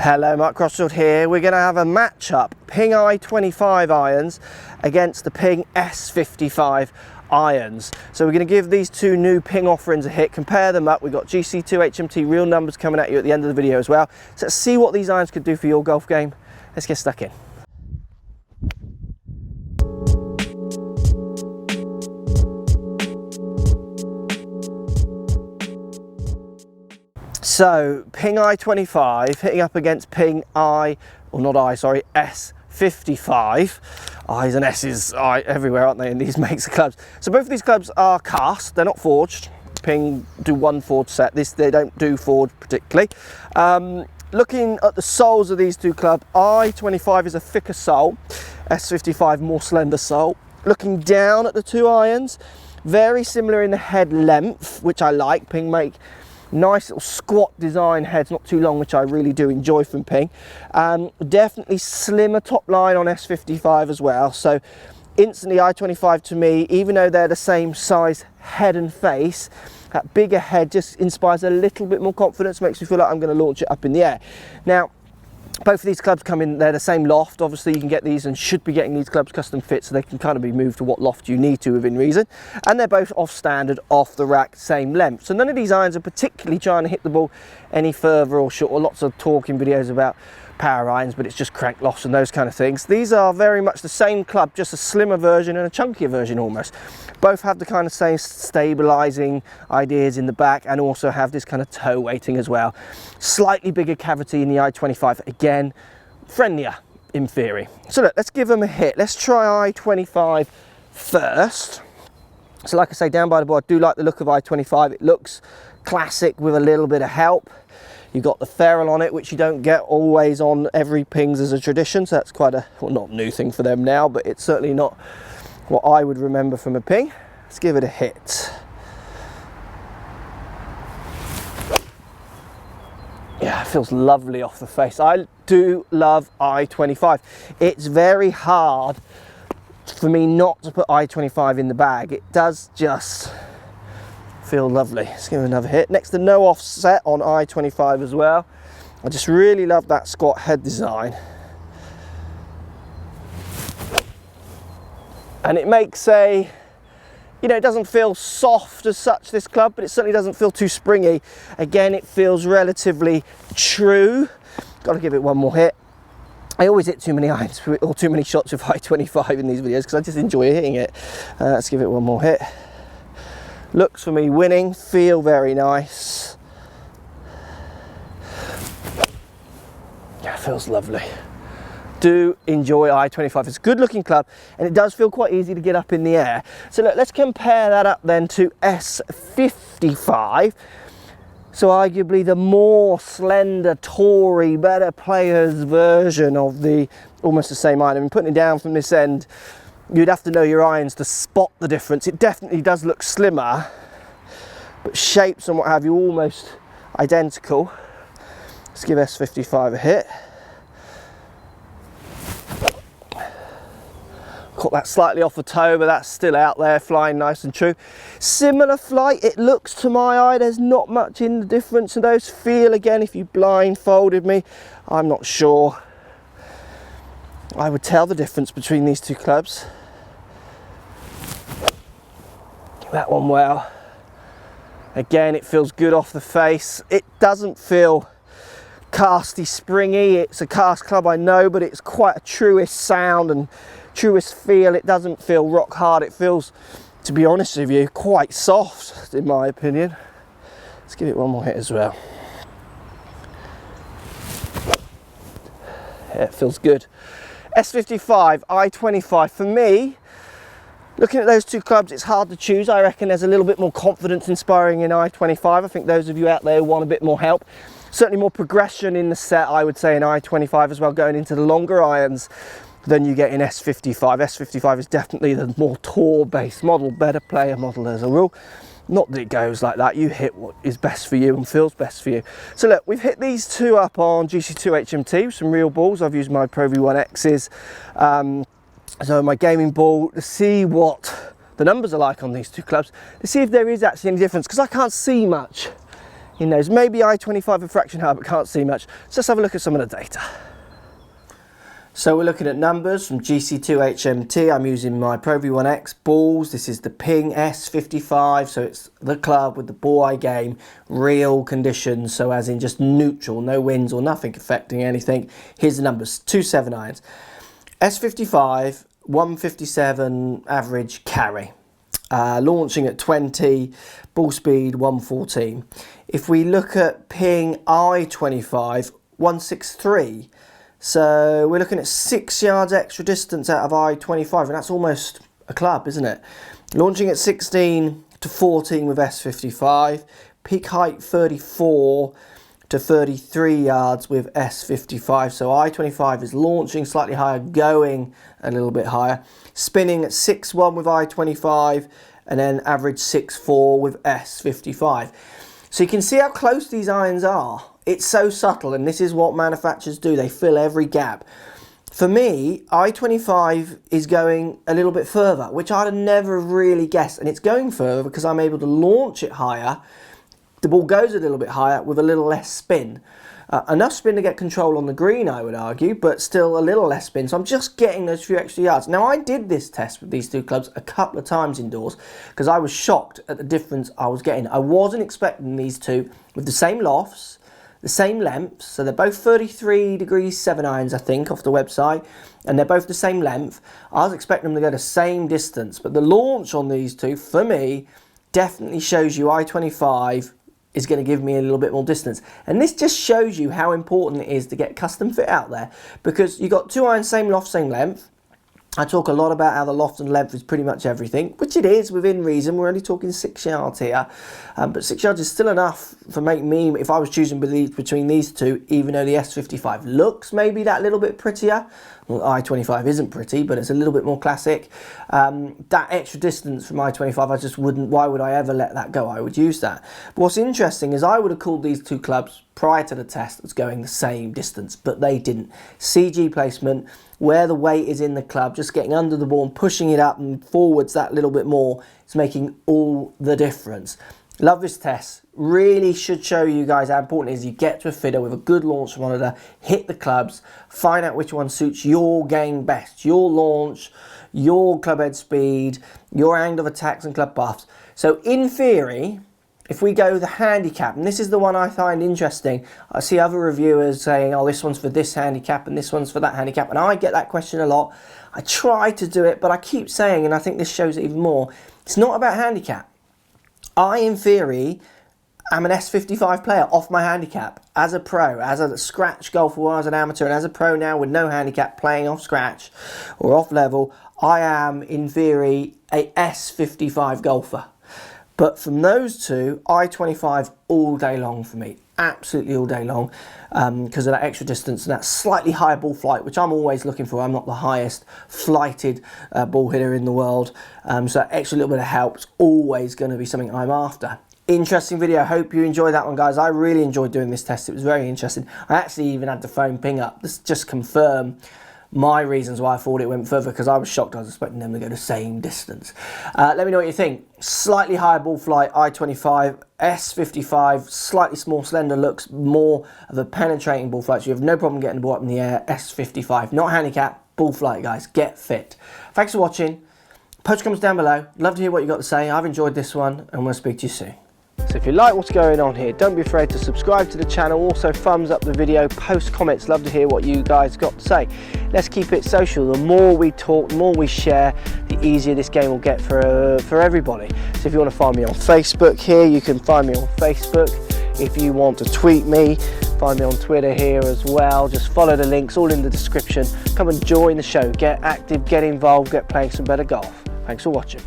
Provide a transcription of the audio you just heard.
Hello, Mark Crossfield here. We're going to have a match-up, Ping i25 irons against the Ping S55 irons. So we're going to give these two new Ping offerings a hit, compare them up. We've got GC2 HMT real numbers coming at you at the end of the video as well. So let's see what these irons could do for your golf game. Let's get stuck in. So Ping i25 hitting up against Ping S55. I's and S's everywhere, aren't they, in these makes of clubs. So both of these clubs are cast, they're not forged. Ping do one forged set, they don't do forged particularly. Looking at the soles of these two clubs, i25 is a thicker sole, S55 more slender sole. Looking down at the two irons, very similar in the head length, which I like. Ping make nice little squat design heads, not too long, which I really do enjoy from Ping. Definitely slimmer top line on S55 as well. So instantly i25 to me, even though they're the same size head and face, that bigger head just inspires a little bit more confidence, makes me feel like I'm going to launch it up in the air. Now, both of these clubs come in, they're the same loft. Obviously you can get these and should be getting these clubs custom fit, so they can kind of be moved to what loft you need to within reason. And they're both off standard, off the rack, same length. So none of these irons are particularly trying to hit the ball any further or short, or lots of talking videos about power irons, but it's just crank lofts and those kind of things. These are very much the same club, just a slimmer version and a chunkier version almost. Both have the kind of same stabilizing ideas in the back, and also have this kind of toe weighting as well. Slightly bigger cavity in the i25, again friendlier in theory. So look, let's give them a hit. Let's try i25 first. So like I say, down by the ball, I do like the look of i25. It looks classic with a little bit of help. You've got the ferrule on it, which you don't get always on every Pings as a tradition, so that's quite a, well, not new thing for them now, but it's certainly not what I would remember from a Ping. Let's give it a hit. Yeah, it feels lovely off the face. I do love i25. It's very hard for me not to put i25 in the bag. It does just feel lovely. Let's give it another hit. Next to no offset on i25 as well. I just really love that squat head design. And it makes a, you know, it doesn't feel soft as such, this club, but it certainly doesn't feel too springy. Again, it feels relatively true. Got to give it one more hit. I always hit too many irons or too many shots with i25 in these videos because I just enjoy hitting it. Let's give it one more hit. Looks for me winning, feel very nice. Yeah, it feels lovely. Do enjoy i25. It's a good looking club and it does feel quite easy to get up in the air. So look, let's compare that up then to S55. So arguably the more slender, Tory, better players version of the almost the same iron. I mean, putting it down from this end, you'd have to know your irons to spot the difference. It definitely does look slimmer, but shapes and what have you almost identical. Let's give S55 a hit. Caught that slightly off the toe, but that's still out there, flying nice and true. Similar flight, it looks to my eye. There's not much in the difference in those. Feel again, if you blindfolded me, I'm not sure I would tell the difference between these two clubs. That one well. Again, it feels good off the face. It doesn't feel casty, springy. It's a cast club, I know, but it's quite a truest sound and truest feel. It doesn't feel rock hard. It feels, to be honest with you, quite soft in my opinion. Let's give it one more hit as well. Yeah, it feels good. S55, i25, for me, looking at those two clubs, it's hard to choose. I reckon there's a little bit more confidence inspiring in i25. I think those of you out there who want a bit more help, certainly more progression in the set, I would say, in i25 as well, going into the longer irons than you get in S55. S55 is definitely the more tour-based model, better player model as a rule. Not that it goes like that, you hit what is best for you and feels best for you. So look, we've hit these two up on GC2 HMT with some real balls. I've used my Pro V1X's, so my gaming ball, to see what the numbers are like on these two clubs, to see if there is actually any difference, because I can't see much He knows maybe I25 a fraction higher, but can't see much. So let's have a look at some of the data. So we're looking at numbers from GC2 HMT. I'm using my Pro V1X balls. This is the Ping S55, so it's the club with the ball eye game, real conditions, so as in just neutral, no winds or nothing affecting anything. Here's the numbers, 2.7 irons. S55, 157 average carry. Launching at 20, ball speed 114. If we look at Ping I25, 163. So we're looking at 6 yards extra distance out of I25, and that's almost a club, isn't it? Launching at 16 to 14 with S55, peak height 34 to 33 yards with S55. So I25 is launching slightly higher, going a little bit higher. Spinning at 6.1 with I25, and then average 6.4 with S55. So you can see how close these irons are. It's so subtle, and this is what manufacturers do. They fill every gap. For me, I25 is going a little bit further, which I'd have never really guessed. And it's going further because I'm able to launch it higher. The ball goes a little bit higher with a little less spin. Enough spin to get control on the green, I would argue, but still a little less spin. So I'm just getting those few extra yards. Now, I did this test with these two clubs a couple of times indoors because I was shocked at the difference I was getting. I wasn't expecting these two with the same lofts, the same lengths, so they're both 33 degrees 7 irons, I think, off the website, and they're both the same length. I was expecting them to go the same distance, but the launch on these two, for me, definitely shows you I25 is going to give me a little bit more distance. And this just shows you how important it is to get custom fit out there, because you've got two irons, same loft, same length. I talk a lot about how the loft and length is pretty much everything, which it is within reason. We're only talking 6 yards here, but 6 yards is still enough for make me, if I was choosing between these two, even though the S55 looks maybe that little bit prettier. Well, I25 isn't pretty, but it's a little bit more classic. That extra distance from I25, I just wouldn't, why would I ever let that go? I would use that. But what's interesting is I would have called these two clubs prior to the test as going the same distance, but they didn't. CG placement, where the weight is in the club, just getting under the ball and pushing it up and forwards that little bit more, is making all the difference. Love this test. Really should show you guys how important it is you get to a fitter with a good launch monitor, hit the clubs, find out which one suits your game best, your launch, your club head speed, your angle of attacks and club buffs. So in theory, if we go the handicap, and this is the one I find interesting, I see other reviewers saying, oh, this one's for this handicap and this one's for that handicap, and I get that question a lot. I try to do it, but I keep saying, and I think this shows it even more, it's not about handicap. I, in theory, am an S55 player off my handicap as a pro, as a scratch golfer or as an amateur, and as a pro now with no handicap playing off scratch or off level, I am, in theory, a S55 golfer. But from those two, I25 all day long for me, absolutely all day long, because of that extra distance and that slightly higher ball flight, which I'm always looking for. I'm not the highest flighted ball hitter in the world, so that extra little bit of help is always going to be something I'm after. Interesting video. Hope you enjoyed that one, guys. I really enjoyed doing this test. It was very interesting. I actually even had the phone ping up. This just confirm my reasons why I thought it went further, because I was shocked. I was expecting them to go the same distance. Let me know what you think. Slightly higher ball flight, I25, S55, slightly small, slender looks, more of a penetrating ball flight, so you have no problem getting the ball up in the air. S55, not handicap, ball flight, guys. Get fit. Thanks for watching. Post comments down below. Love to hear what you got to say. I've enjoyed this one, and we'll speak to you soon. So if you like what's going on here, don't be afraid to subscribe to the channel. Also thumbs up the video, post comments. Love to hear what you guys got to say. Let's keep it social. The more we talk, the more we share, the easier this game will get for everybody. So if you want to find me on Facebook here, you can find me on Facebook. If you want to tweet me, find me on Twitter here as well. Just follow the links, all in the description. Come and join the show. Get active, get involved, get playing some better golf. Thanks for watching.